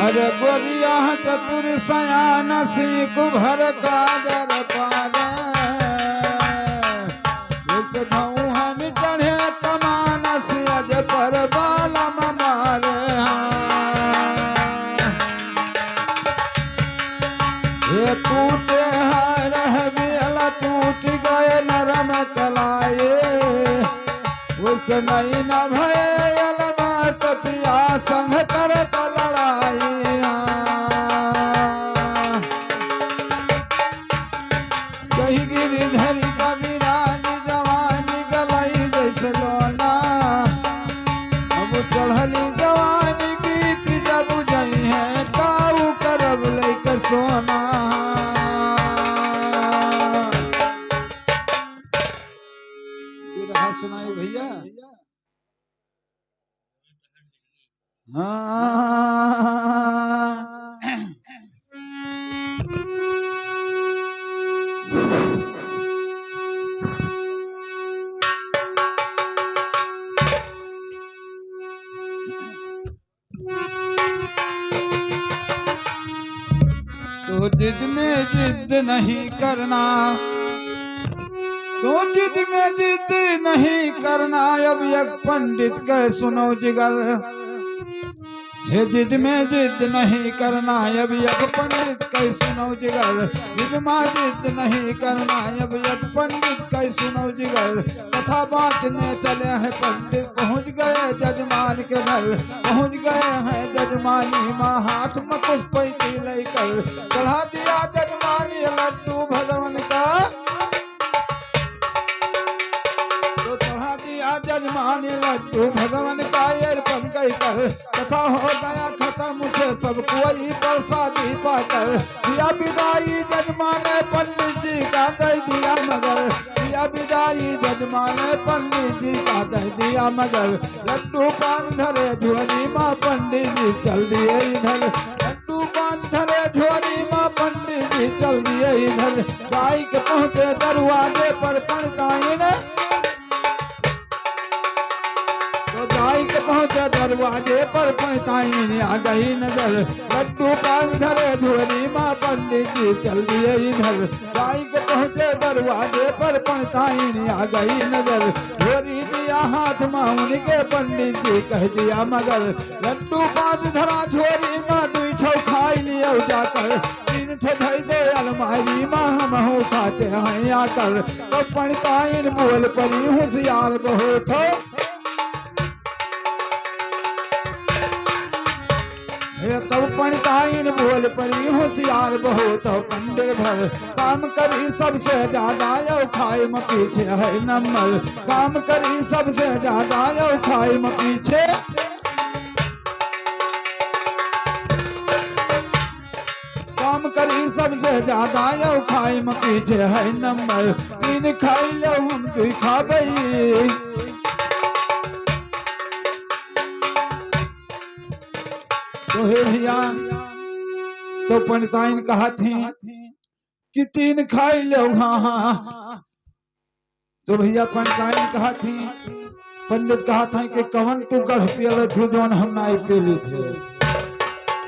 अरे गोरिया चतुर सयान सीख भर काजर पारे भौहन चढ़े कमान सियज पर बालम मारे ये टूटे रह बियल टूट गए नरम कलाए उस नहीं न भयल मात पिया संग करत लड़ाई कही गिरिधरी कविराज जवानी गलई जैसे लोना अब चढ़ली जवानी बीत जब जई है काऊ करब लैके सोना सुनाई भैया तो जिद में जिद नहीं करना तो जिद में जिद नहीं करना अब एक पंडित कह सुनो जिगर हे जिद में जिद नहीं करना अब एक पंडित कह सुनो जिगर जिद में जिद नहीं करना अब एक पंडित कह सुनो जिगर कथा बांटने चले हैं पंडित पहुंच गए जजमान के घर पहुंच गए हैं जजमानी माँ हाथ में पुष्प लेकर चढ़ा दिया जजमानी लड्डू भगवान का जजमान लड्डू भगवान का अर्पण कर कथा हो गया खत्म मुझे सब कोई प्रसादी पाकर दिया विदाई जजमान पंडित जी का दे दिया मगर दिया विदाई जजमान पंडित जी का दे दिया मगर लड्डू पान धरे झोरी माँ पंडित जी चल दिए इधर लड्डू पान धरे झोरी माँ पंडित जी चल दिए इधर गाय के पहुँचे दरवाजे पर पड़ताई ने के पहुंचे दरवाजे पर पंडिताइन आ गई नजर लड्डू पान धरे झोरी माँ पंडित जी चल दिए इधर गाय के पहुंचे दरवाजे पर पंडिताइन आ गई नजर झोरी दिया हाथ में उनके पंडित जी कह दिया मगर लड्डू पान धरा झोरी माँ दुई ठो खाई लियो जाकर तीन ठो धई दे अलमारी माँ हम हो खाते हैं आकर तो पंडिताइन बोल पड़ी होशियार बहुत हो तब पंडिताइन बोल पड़ी होशियार बहुत पंडित भर काम करी सबसे ज्यादा यो खाई में पीछे है नंबर काम करी सबसे ज्यादा यो खाई में पीछे काम करी सबसे ज्यादा यो खाई में पीछे है नंबर तीन खाई लो हम दुई खाबई तो हे भैया तो पंडिताइन कहा थी कि तीन खाई लो हाँ तो भैया पंडिताइन कहा थी पंडित कहा था कि कवन तू गढ़ पियल थे जो हम नाई पेली थे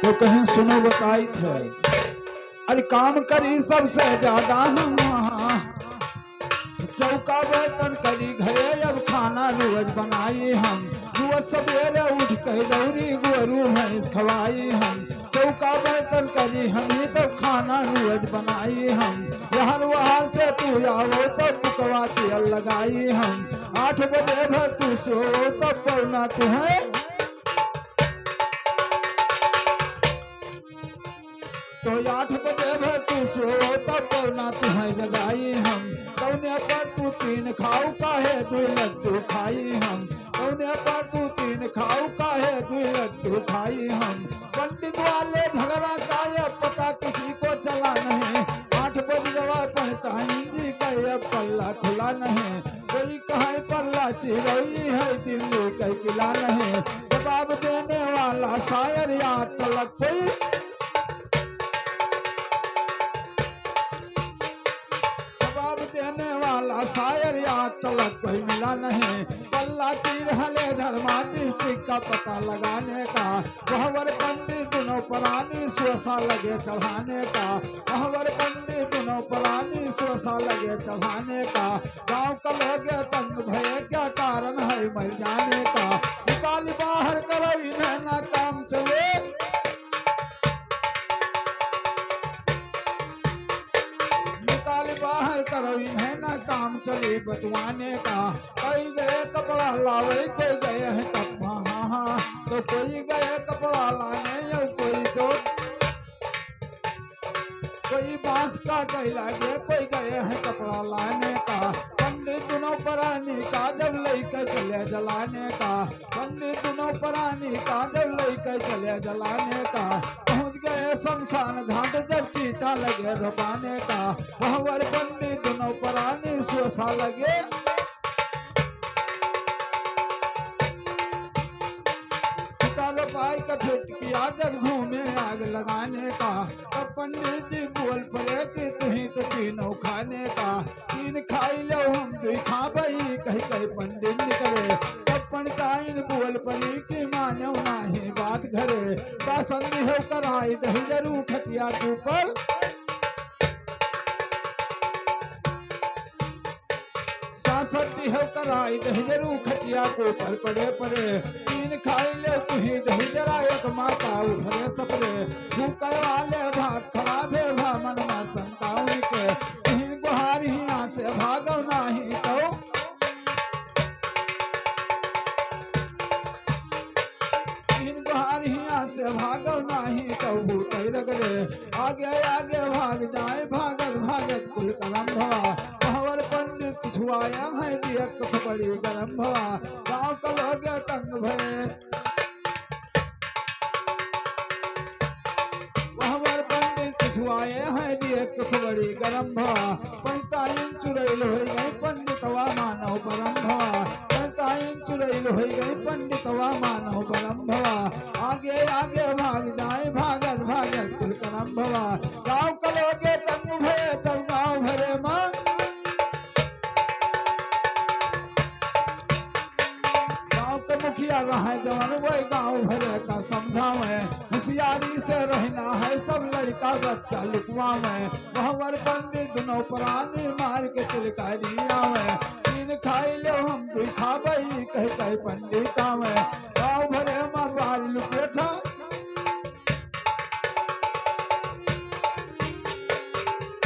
तो कहीं सुनो बताई थे अरे काम करी सबसे ज्यादा हम वहाँ चौका बर्तन करी घरे अब खाना रोज बनाई हम रोज सवेरे उठ कर दौरी गोरू भैंस खवाई हम चौका बर्तन करी हम ही तो खाना रोज बनाई हम यहर वहार से तू आओ तो पुकवा तेल लगाई हम 8 बजे भर तू सो तो पौना तुम्हें तो 8 बजे भर तू सो तो पौना तुम्हें जगाई हम कौने पर तू तीन खाऊ काहे 2 लड्डू खाई हम कौने पर तू तीन खाऊ काहे 2 लड्डू खाई हम पंडित वाले झगड़ा का ये पता किसी को चला नहीं 8 बज गवा पंडिताइन जी का ये पल्ला खुला नहीं कोई कहे पल्ला चिरई है दिल्ली का किला नहीं जवाब देने वाला शायर या तलक कोई देने वाला शायर या तलक कोई मिला नहीं पल्ला चीर हले धर्मा डिस्ट्रिक्ट का पता लगाने का वहवर पंडित दोनों परानी स्वसा लगे चढ़ाने का। महावर पंडित दोनों परानी स्वसा लगे चढ़ाने का। गांव का लोग तंग भय क्या कारण है मर जाने का। निकाल बाहर करो इन्हें ना काम चले। निकाल बाहर करो इन्हें ना काम चले बतवाने का। कोई गए कपड़ा लावे कोई गए हैं कपड़ा तो कोई गए कपड़ा लाने और कोई बांस का कई लागे कोई गए हैं कपड़ा लाने का। पंडित दोनों परानी का जब लेकर चले जलाने का। पंडित दोनों परानी का जब लेकर चले जलाने का। पहुंच गए शमशान घाट जब चीता लगे रोपाने का। वहां पंडित दोनों परानी स्वसा लगे। पाई का फिट किया जब घूमे आग लगाने का। तब पंडित जी बोल पड़े कि तुही तो तीनों खाने का। तीन खाई लो हम दुई खा बही कही कही पंडित निकले। तब पंडिताइन बोल पड़ी कि मानो नाही बात घरे। शासन हो कराई दही जरूर खटिया के ऊपर। सती हो कराई दही जरूर खटिया को पर पड़े पड़े। तीन खाई ले तुही दही जरा एक माता उभरे सपरे। भूखे वाले भाग खड़ा भे भा मन में शंकाओं के। तीन गुहार हिया से भागो नाही तो। तीन गुहार हिया से भागो नाही तो भूत रगड़े। आगे आगे भाग जाए भागत भागत कुल करम भवा। भवर पंडित छुआया है दिया कख बड़ी गरम भवा। गाँव का लोग तंग भय। भवर पंडित छुआए है दिया कख बड़ी गरम भवा। पंडिताइन चुरैल हो गई पंडितवा मानव परम भवा। पंडिताइन चुरैल हो गई पंडितवा मानव परम भवा। आगे आगे भाग जाए भागत भागत कुल करम भवा। गाँव का लोग तंग भय तब गाँव भरे मां। मुखिया रहा जवान वही गाँव भरे का समझावे। होशियारी से रहना है सब लड़का बच्चा लुकवा में। भवर पंडित दोनों परानी मार के चिलकारिया में। तीन खाई लो हम दुई खा बही कह कह पंडिता में। गाँव भरे मां बार लुके था।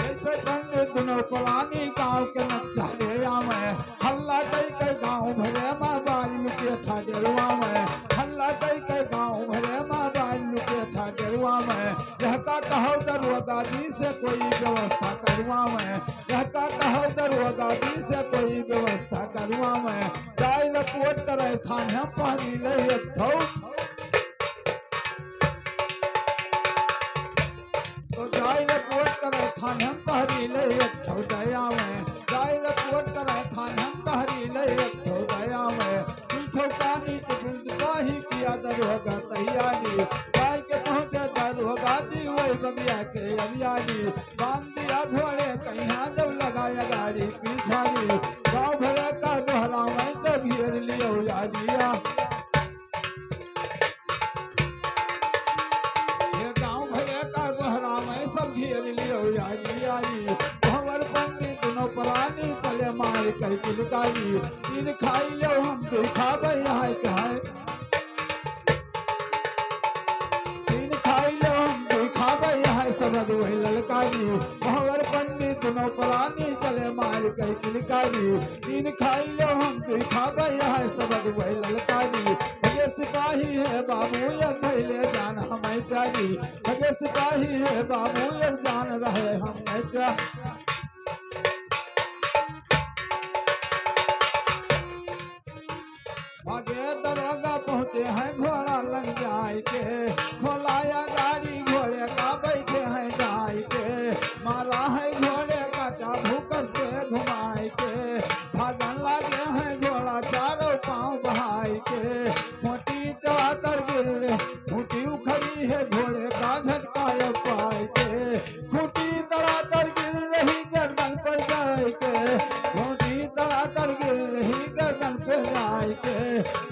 ऐसे पंडित दोनों परानी गाँव के नक्शा ले आवे। हल्ला कई कई गाँव भरे मां लुके था डेरुआ में। हल्ला कई कई गाँव भरे माँ बाल लुके था डेरुआ में। यह का कहो दरवाजा दी से कोई व्यवस्था करुआ में। यह का कहो दरवाजा दी से कोई व्यवस्था करुआ में। जाय रिपोर्ट करे थाने पहली ले थो। तो जाय रिपोर्ट करे थाने पहली ले थो दया में। जाय रिपोर्ट करे थाने पहली ले थो दया में। ठोकानी ही किया दरोगा तैयारी। गाय के पहुंचे दरोगा दी वही बगिया के अभियानी। बांध दिया घोड़े कहीं जब लगाया गाड़ी पीछानी। गाँव भरे का दोहरा में तो घेर लियो यारिया। ये गाँव भरे का दोहरा में सब घेर लियो यारी। भवर पंडित दोनों परानी चले मार कर किलकारी। तीन खाई लो हम दुई खा बही हाय के हाय। तीन खाई लो हम दुई खा बही हाय सबद वही ललकारी। भवर पंडित दोनों परानी चले मार कर किलकारी। तीन खाई लो हम दुई खा बही हाय सबद वही ललकारी। भगे सिपाही है बाबू ये धैले जान हमें प्यारी। भगे सिपाही है बाबू ये जान रहे हमें प्यारी। आगे दरोगा पहुंचे हैं घोड़ा लग जाए के। खोलाया गाड़ी घोड़े का बैठे हैं जाए के। मारा है घोड़े का चाबू कस के घुमाए के। भागन लगे हैं घोड़ा चारों पांव बहाई के। खूंटी चढ़ा कर गिर रे खूंटी उखड़ी है घोड़े का झटका पाए के। खूंटी चढ़ा कर गिर रही गर्दन पर जाए के। खूंटी चढ़ा कर गिर रही गर्दन पे जाए के।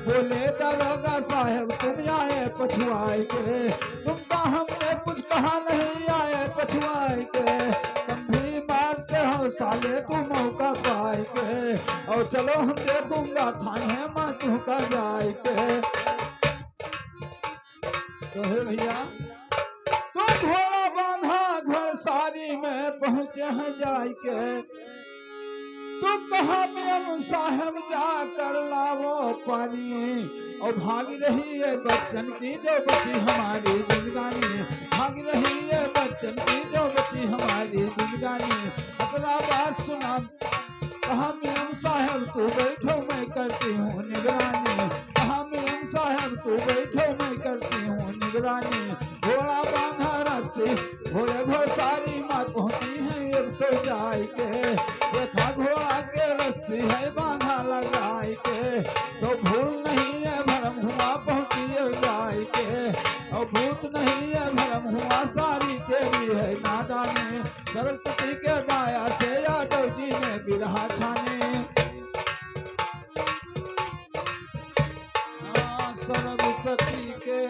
बोले दरोगा साहब तुम आए पछुआए के। तुम कहाँ कुछ कहा नहीं आए पछुआए के, तुम भी मारते हो साले तू मौका पाए के, और चलो हम देखूंगा थाने में तू का जाए के। तो हे भैया तो घोड़ा बांधा घोड़सारी में पहुंचे हैं जाए के, तो कहा मेम साहब जा कर लावो पानी, और भाग रही है बच्चन की जो बची हमारी जिंदगानी, भाग रही है बच्चन की जो बची हमारी जिंदगानी। अपना बात सुना, कहा मेम साहब तू बैठो मैं करती हूँ निगरानी, कहा मेम साहब तू बैठो मैं करती हूँ निगरानी। घोड़ा बांधा रस्सी घोड़े घोड़सारी माँ पहुंची है एक तो जाए के, देखा घोड़ा के रस्सी है बांधा लगाए के, तो भूल नहीं है भरम हुआ पहुंची है जाए के, और भूत नहीं है भरम हुआ सारी तेरी है नादानी। सरस्वती के दाया से यादव जी ने बिरहा छाने, सरस्वती के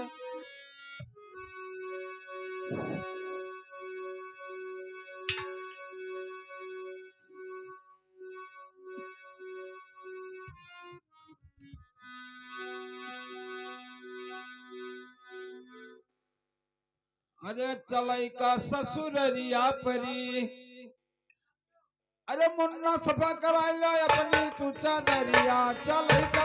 अरे चलई का ससुररिया परी, अरे मुन्ना सफा कराई लो अपनी तू चादरिया, चलई का